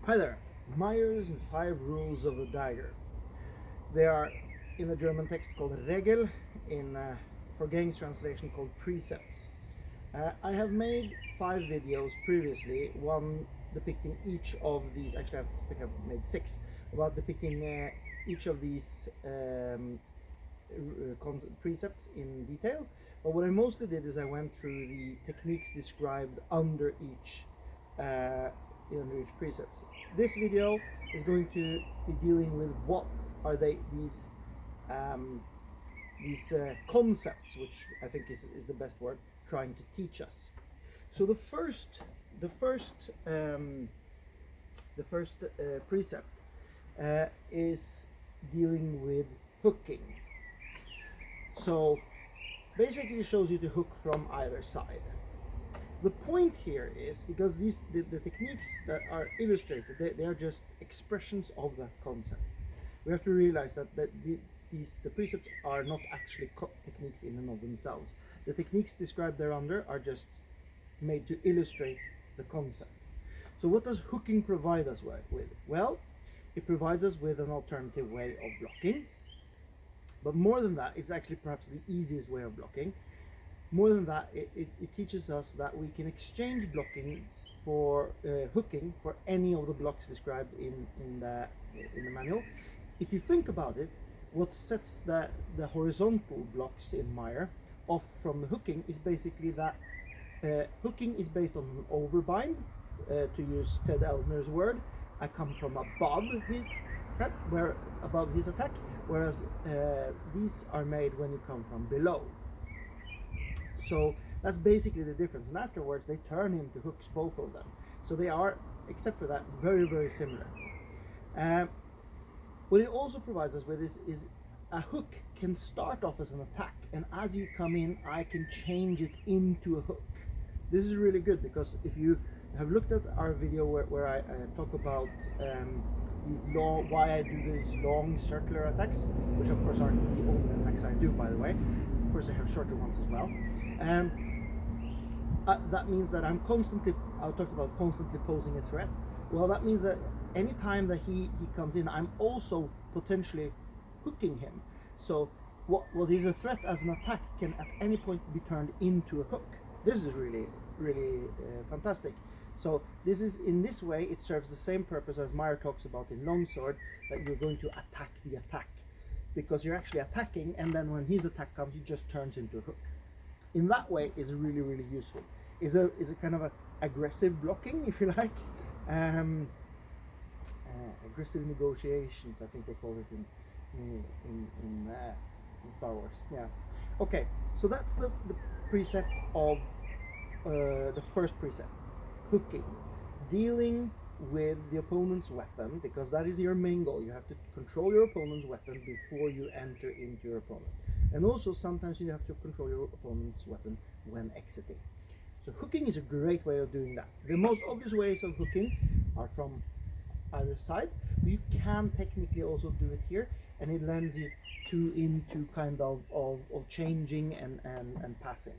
Hi there. Meyers and 5 rules of the dagger. They are in a German text called regel, in for Gang's translation called precepts. I have made 5 videos previously, one depicting each of these. Actually, I think I've made 6 about depicting each of these precepts in detail. But what I mostly did is I went through the techniques described under each precepts. This video is going to be dealing with what are these concepts, which I think is the best word, trying to teach us. So the first precept is dealing with hooking. So basically it shows you to hook from either side. The point here is, because the techniques that are illustrated, they are just expressions of that concept. We have to realize that the precepts are not actually techniques in and of themselves. The techniques described thereunder are just made to illustrate the concept. So what does hooking provide us with? Well, it provides us with an alternative way of blocking. But more than that, it's actually perhaps the easiest way of blocking. More than that, it teaches us that we can exchange blocking for hooking for any of the blocks described in the manual. If you think about it, what sets the horizontal blocks in Meyer off from the hooking is basically that hooking is based on an overbind, to use Ted Elsner's word. I come from above his attack, whereas these are made when you come from below. So that's basically the difference, and afterwards they turn into hooks, both of them. So they are, except for that, very, very similar. What it also provides us with is a hook can start off as an attack, and as you come in, I can change it into a hook. This is really good, because if you have looked at our video where I talk about why I do these long circular attacks, which of course aren't the only attacks I do, by the way. Of course I have shorter ones as well. That means that I talked about constantly posing a threat. Well, that means that anytime that he comes in, I'm also potentially hooking him. So what is a threat as an attack can at any point be turned into a hook. This is really, really fantastic. So in this way it serves the same purpose as Meyer talks about in Longsword, that you're going to attack the attack, because you're actually attacking, and then when his attack comes, he just turns into a hook. In that way, is really, really useful. Is a kind of a aggressive blocking, if you like. Aggressive negotiations, I think they call it in Star Wars. Yeah. Okay, so that's the precept of the first precept, hooking, dealing with the opponent's weapon, because that is your main goal. You have to control your opponent's weapon before you enter into your opponent. And also sometimes you have to control your opponent's weapon when exiting. So hooking is a great way of doing that. The most obvious ways of hooking are from either side, but you can technically also do it here, and it lends you into kind of changing and passing.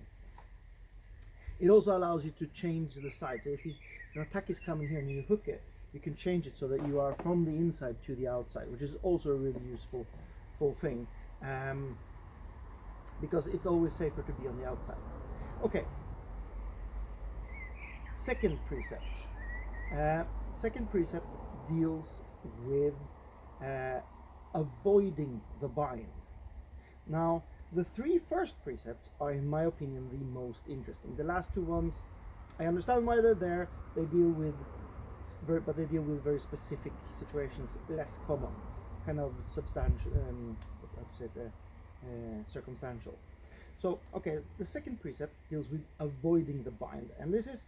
It also allows you to change the side. So if an attack is coming here and you hook it, you can change it so that you are from the inside to the outside, which is also a really useful thing, because it's always safer to be on the outside. Okay. Second precept. Second precept deals with avoiding the bind. Now, the 3 first precepts are, in my opinion, the most interesting. The last 2 ones, I understand why they're there. They deal with very specific situations, less common, kind of substantial, circumstantial. So, okay, the second precept deals with avoiding the bind, and this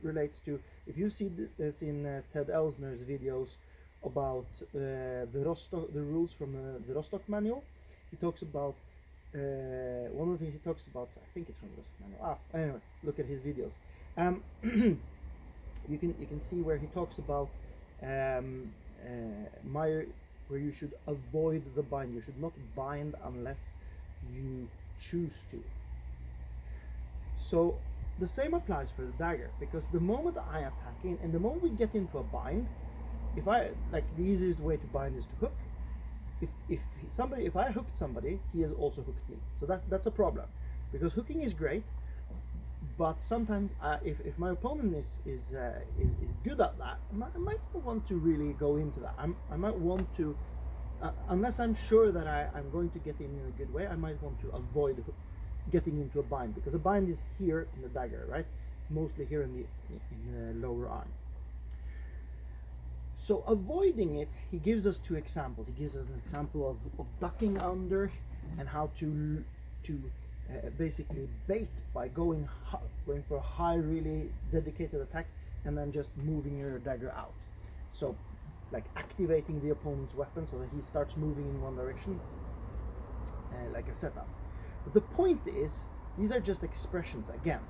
relates to, if you've seen this in Ted Elsner's videos about the rules from the Rostock manual. He talks about one of the things he talks about. I think it's from the Rostock manual. Anyway, look at his videos. You can see where he talks about Meyer, where you should avoid the bind. You should not bind unless you choose to. So the same applies for the dagger, because the moment I attack in, and the moment we get into a bind, if I like the easiest way to bind is to hook. If I hooked somebody, he has also hooked me. So that's a problem, because hooking is great, but sometimes if my opponent is good at that, I might not want to really go into that. I might want to, unless I'm sure that I'm going to get in a good way, I might want to avoid getting into a bind, because a bind is here in the dagger, right? It's mostly here in the lower arm. So avoiding it, he gives us two examples. He gives us an example of ducking under, and how to basically bait by going for a high, really dedicated attack, and then just moving your dagger out. So like activating the opponent's weapon so that he starts moving in one direction, like a setup. But the point is, these are just expressions again.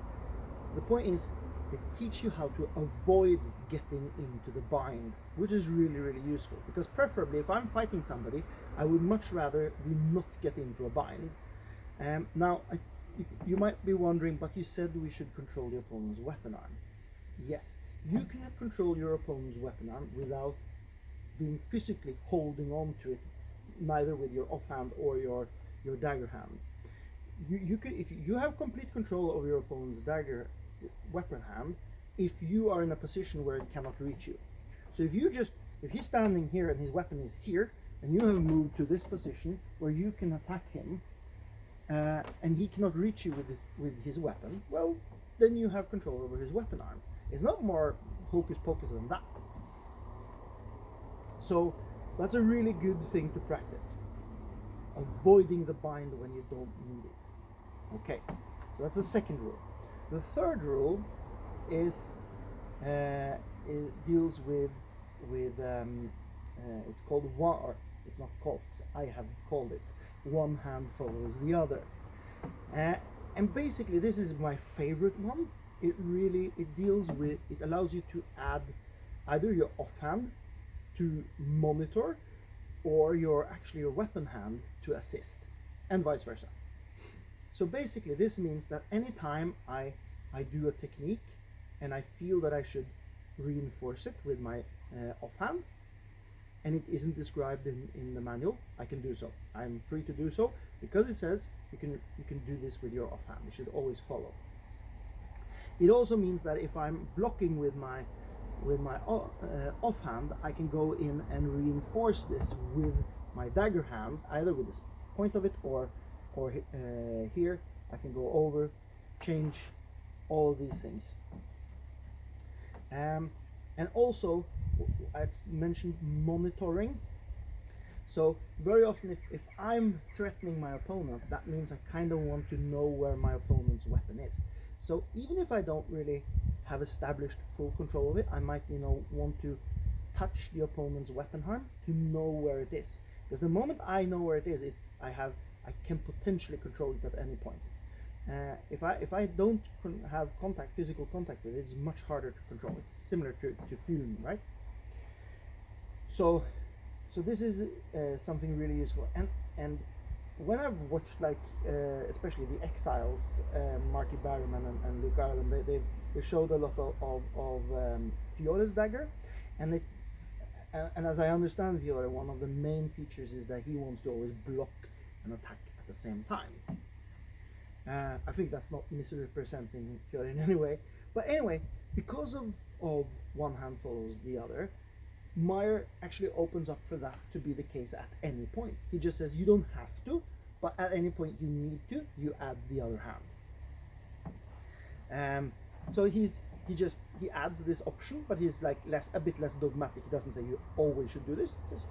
The point is, they teach you how to avoid getting into the bind, which is really, really useful, because preferably if I'm fighting somebody, I would much rather we not get into a bind. Now, you might be wondering, but you said we should control the opponent's weapon arm. Yes, you can control your opponent's weapon arm without being physically holding on to it, neither with your offhand or your dagger hand. You could, if you have complete control over your opponent's dagger weapon hand, if you are in a position where it cannot reach you. So if he's standing here and his weapon is here, and you have moved to this position where you can attack him, and he cannot reach you with his weapon, well, then you have control over his weapon arm. It's not more hocus pocus than that. So that's a really good thing to practice, avoiding the bind when you don't need it. Okay, so that's the second rule. The third rule is it deals with it's called one, or it's not called, I have called it, one hand follows the other. And basically this is my favorite one. It deals with, it allows you to add either your offhand to monitor, or your weapon hand to assist, and vice versa. So basically this means that anytime I do a technique and I feel that I should reinforce it with my offhand, and it isn't described in the manual, I can do so. I'm free to do so, because it says you can do this with your offhand. You should always follow. It also means that if I'm blocking with my offhand, I can go in and reinforce this with my dagger hand, either with the point of it or here. I can go over, change all of these things. And also, as mentioned, monitoring. So very often if I'm threatening my opponent, that means I kind of want to know where my opponent's weapon is. So even if I don't really have established full control of it, I might want to touch the opponent's weapon arm to know where it is. Because the moment I know where it is, I can potentially control it at any point. If I don't have physical contact with it, it's much harder to control. It's similar to film, right? So this is something really useful. And when I've watched, like especially the Exiles, Marty Barryman and Luke Ireland, they showed a lot of Fiore's dagger, and as I understand Fiore, one of the main features is that he wants to always block and attack at the same time. I think that's not misrepresenting Fiore in any way, but anyway, because of one hand follows the other, Meyer actually opens up for that to be the case at any point. He just says you don't have to, but at any point you need to, you add the other hand. So he adds this option, but he's like a bit less dogmatic. He doesn't say you always should do this. He says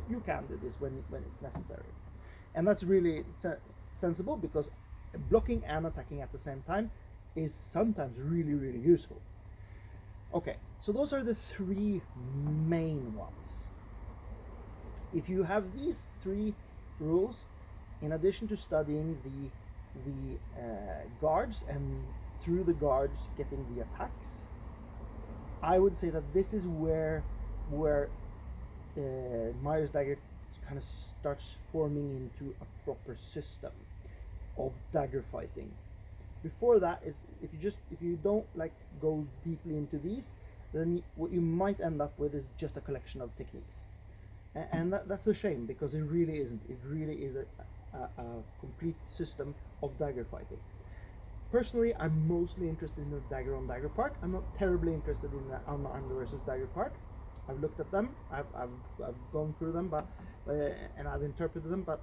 you can do this when it's necessary, and that's really sensible, because blocking and attacking at the same time is sometimes really, really useful. Okay, so those are the three main ones. If you have these three rules, in addition to studying the guards and through the guards getting the attacks, I would say that this is where Meyer's dagger kind of starts forming into a proper system of dagger fighting. Before that, if you don't like go deeply into these, then what you might end up with is just a collection of techniques. And that's a shame, because it really isn't. It really is a complete system of dagger fighting. Personally, I'm mostly interested in the dagger on dagger part. I'm not terribly interested in the unarmed versus dagger part. I've looked at them, I've gone through them, but and I've interpreted them, but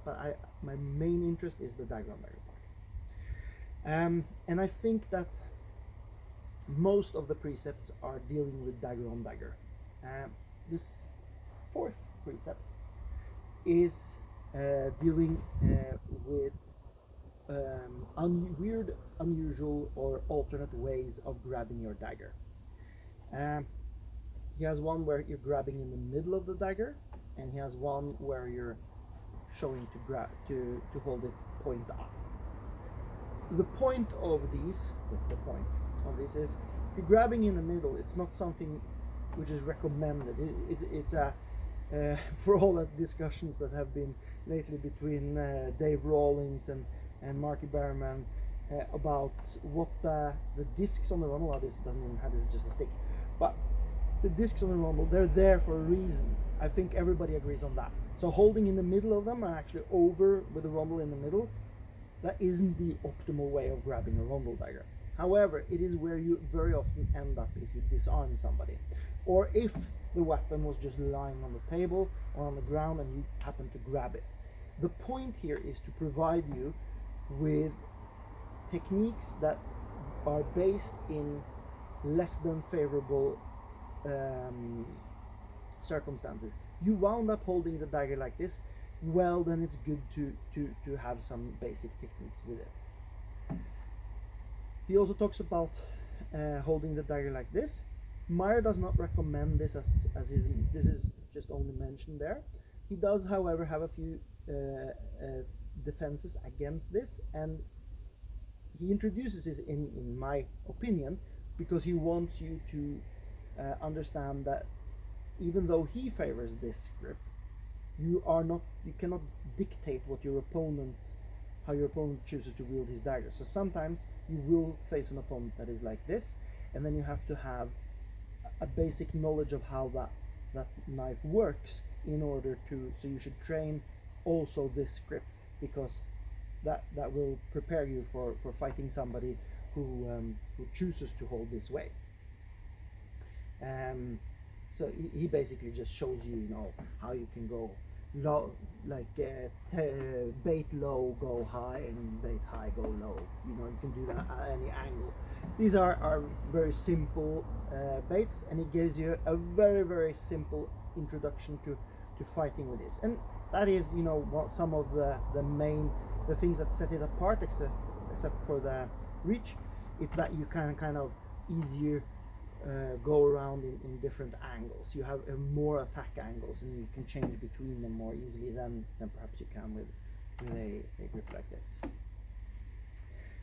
my main interest is the dagger on dagger part. And I think that most of the precepts are dealing with dagger on dagger. This fourth precept is dealing with weird, unusual, or alternate ways of grabbing your dagger. He has one where you're grabbing in the middle of the dagger, and he has one where you're showing to grab to hold it point up. The point of these is, if you're grabbing in the middle, it's not something which is recommended. It's a for all the discussions that have been lately between Dave Rawlings and Marky Berman about what the discs on the rommel are. This doesn't even have, this is just a stick, but the discs on the rommel, they're there for a reason. I think everybody agrees on that. So holding in the middle of them, and actually over with the rommel in the middle, that isn't the optimal way of grabbing a rommel dagger. However, it is where you very often end up if you disarm somebody, or if the weapon was just lying on the table or on the ground and you happen to grab it. The point here is to provide you with techniques that are based in less than favorable circumstances. You wound up holding the dagger like this, well, then it's good to have some basic techniques with it. He also talks about holding the dagger like this. Meyers does not recommend this as his, this is just only mentioned there. He does, however, have a few defenses against this, and he introduces it in my opinion, because he wants you to understand that even though he favors this grip, you cannot dictate what your opponent, how your opponent chooses to wield his dagger. So sometimes you will face an opponent that is like this, and then you have to have a basic knowledge of how that knife works in order to, so you should train also this grip, because that will prepare you for fighting somebody who chooses to hold this way. So he basically just shows you, how you can go low, like bait low, go high, and bait high, go low. You can do that at any angle. These are very simple baits, and it gives you a very, very simple introduction to fighting with this. And that is, some of the things that set it apart, except for the reach. It's that you can kind of easier go around in different angles. You have more attack angles, and you can change between them more easily than perhaps you can with a grip like this.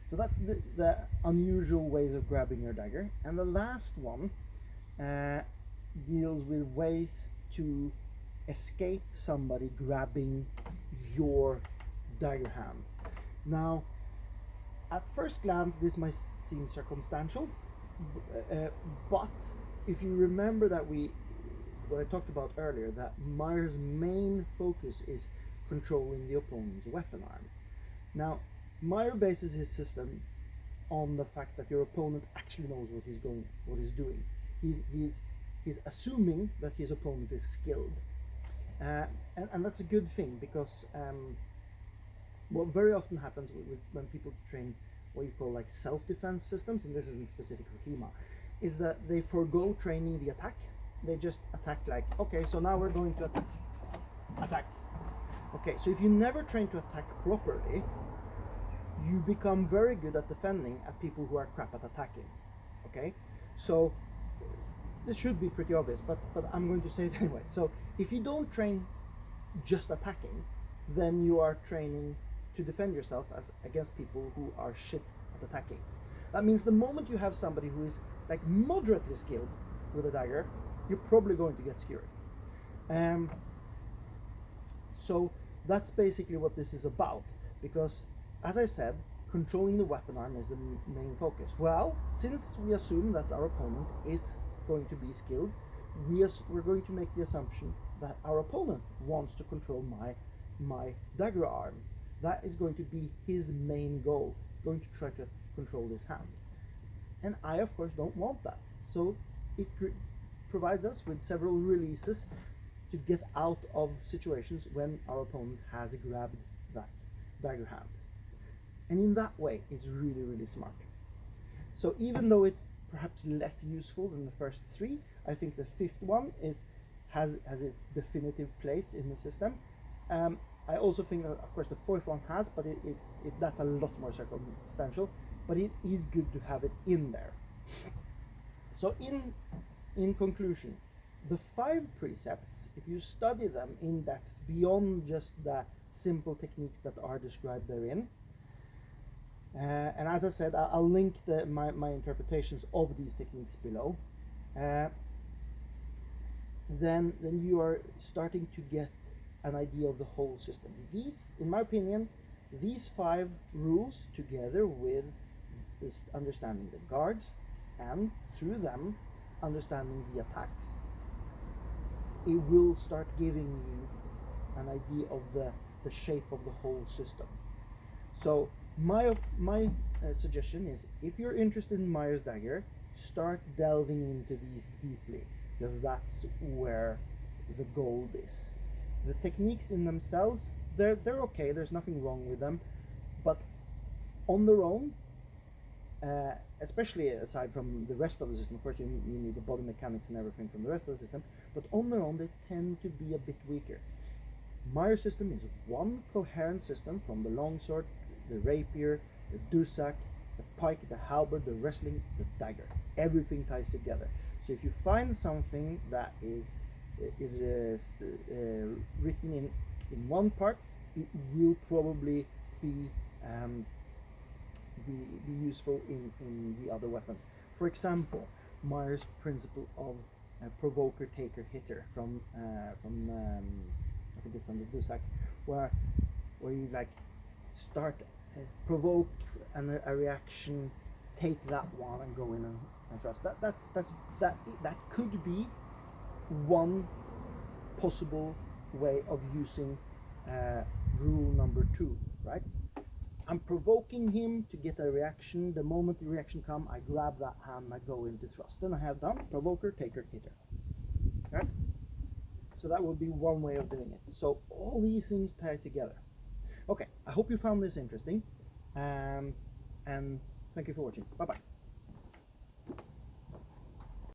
So that's the unusual ways of grabbing your dagger. And the last one deals with ways to escape somebody grabbing your dagger hand. Now, at first glance, this might seem circumstantial, but if you remember that what I talked about earlier, that Meyers' main focus is controlling the opponent's weapon arm. Now, Meyers bases his system on the fact that your opponent actually knows what he's doing. He's assuming that his opponent is skilled, and that's a good thing, because what very often happens when people train what you call like self-defense systems, and this isn't specific for HEMA, is that they forego training the attack. They just attack like, okay, so now we're going to attack. Okay, so if you never train to attack properly, you become very good at defending at people who are crap at attacking. Okay, so this should be pretty obvious, but I'm going to say it anyway. So if you don't train just attacking, then you are training to defend yourself against people who are shit at attacking. That means the moment you have somebody who is like moderately skilled with a dagger, you're probably going to get skewered. So that's basically what this is about, because as I said, controlling the weapon arm is the main focus. Well, since we assume that our opponent is going to be skilled, we're going to make the assumption that our opponent wants to control my dagger arm. That is going to be his main goal. He's going to try to control this hand. And I, of course, don't want that. So it provides us with several releases to get out of situations when our opponent has grabbed that dagger hand. And in that way, it's really, really smart. So even though it's perhaps less useful than the first three, I think the fifth one has its definitive place in the system. I also think that, of course, the fourth one has, but that's a lot more circumstantial. But it is good to have it in there. So in conclusion, the 5 precepts, if you study them in depth beyond just the simple techniques that are described therein, and as I said, I'll link my interpretations of these techniques below, then you are starting to get an idea of the whole system. These, in my opinion, these 5 rules, together with this understanding the guards, and through them understanding the attacks, it will start giving you an idea of the shape of the whole system. So my suggestion is, if you're interested in Meyers dagger, start delving into these deeply, because that's where the gold is. The techniques in themselves, they're okay, there's nothing wrong with them, but on their own, especially aside from the rest of the system, of course you need the body mechanics and everything from the rest of the system, but on their own they tend to be a bit weaker. Meyers system is one coherent system, from the longsword, the rapier, the dusak, the pike, the halberd, the wrestling, the dagger. Everything ties together. So if you find something that is written in one part, it will probably be useful in the other weapons. For example, Meyers' principle of provoker, taker, hitter from I think it's from the dusak, where you like start provoke a reaction, take that one and go in and thrust. That could be one possible way of using rule number 2, right? I'm provoking him to get a reaction. The moment the reaction comes, I grab that hand and I go into thrust. Then I have done provoker, taker, hitter. Right? So that would be one way of doing it. So all these things tie together. Okay, I hope you found this interesting. And thank you for watching. Bye-bye.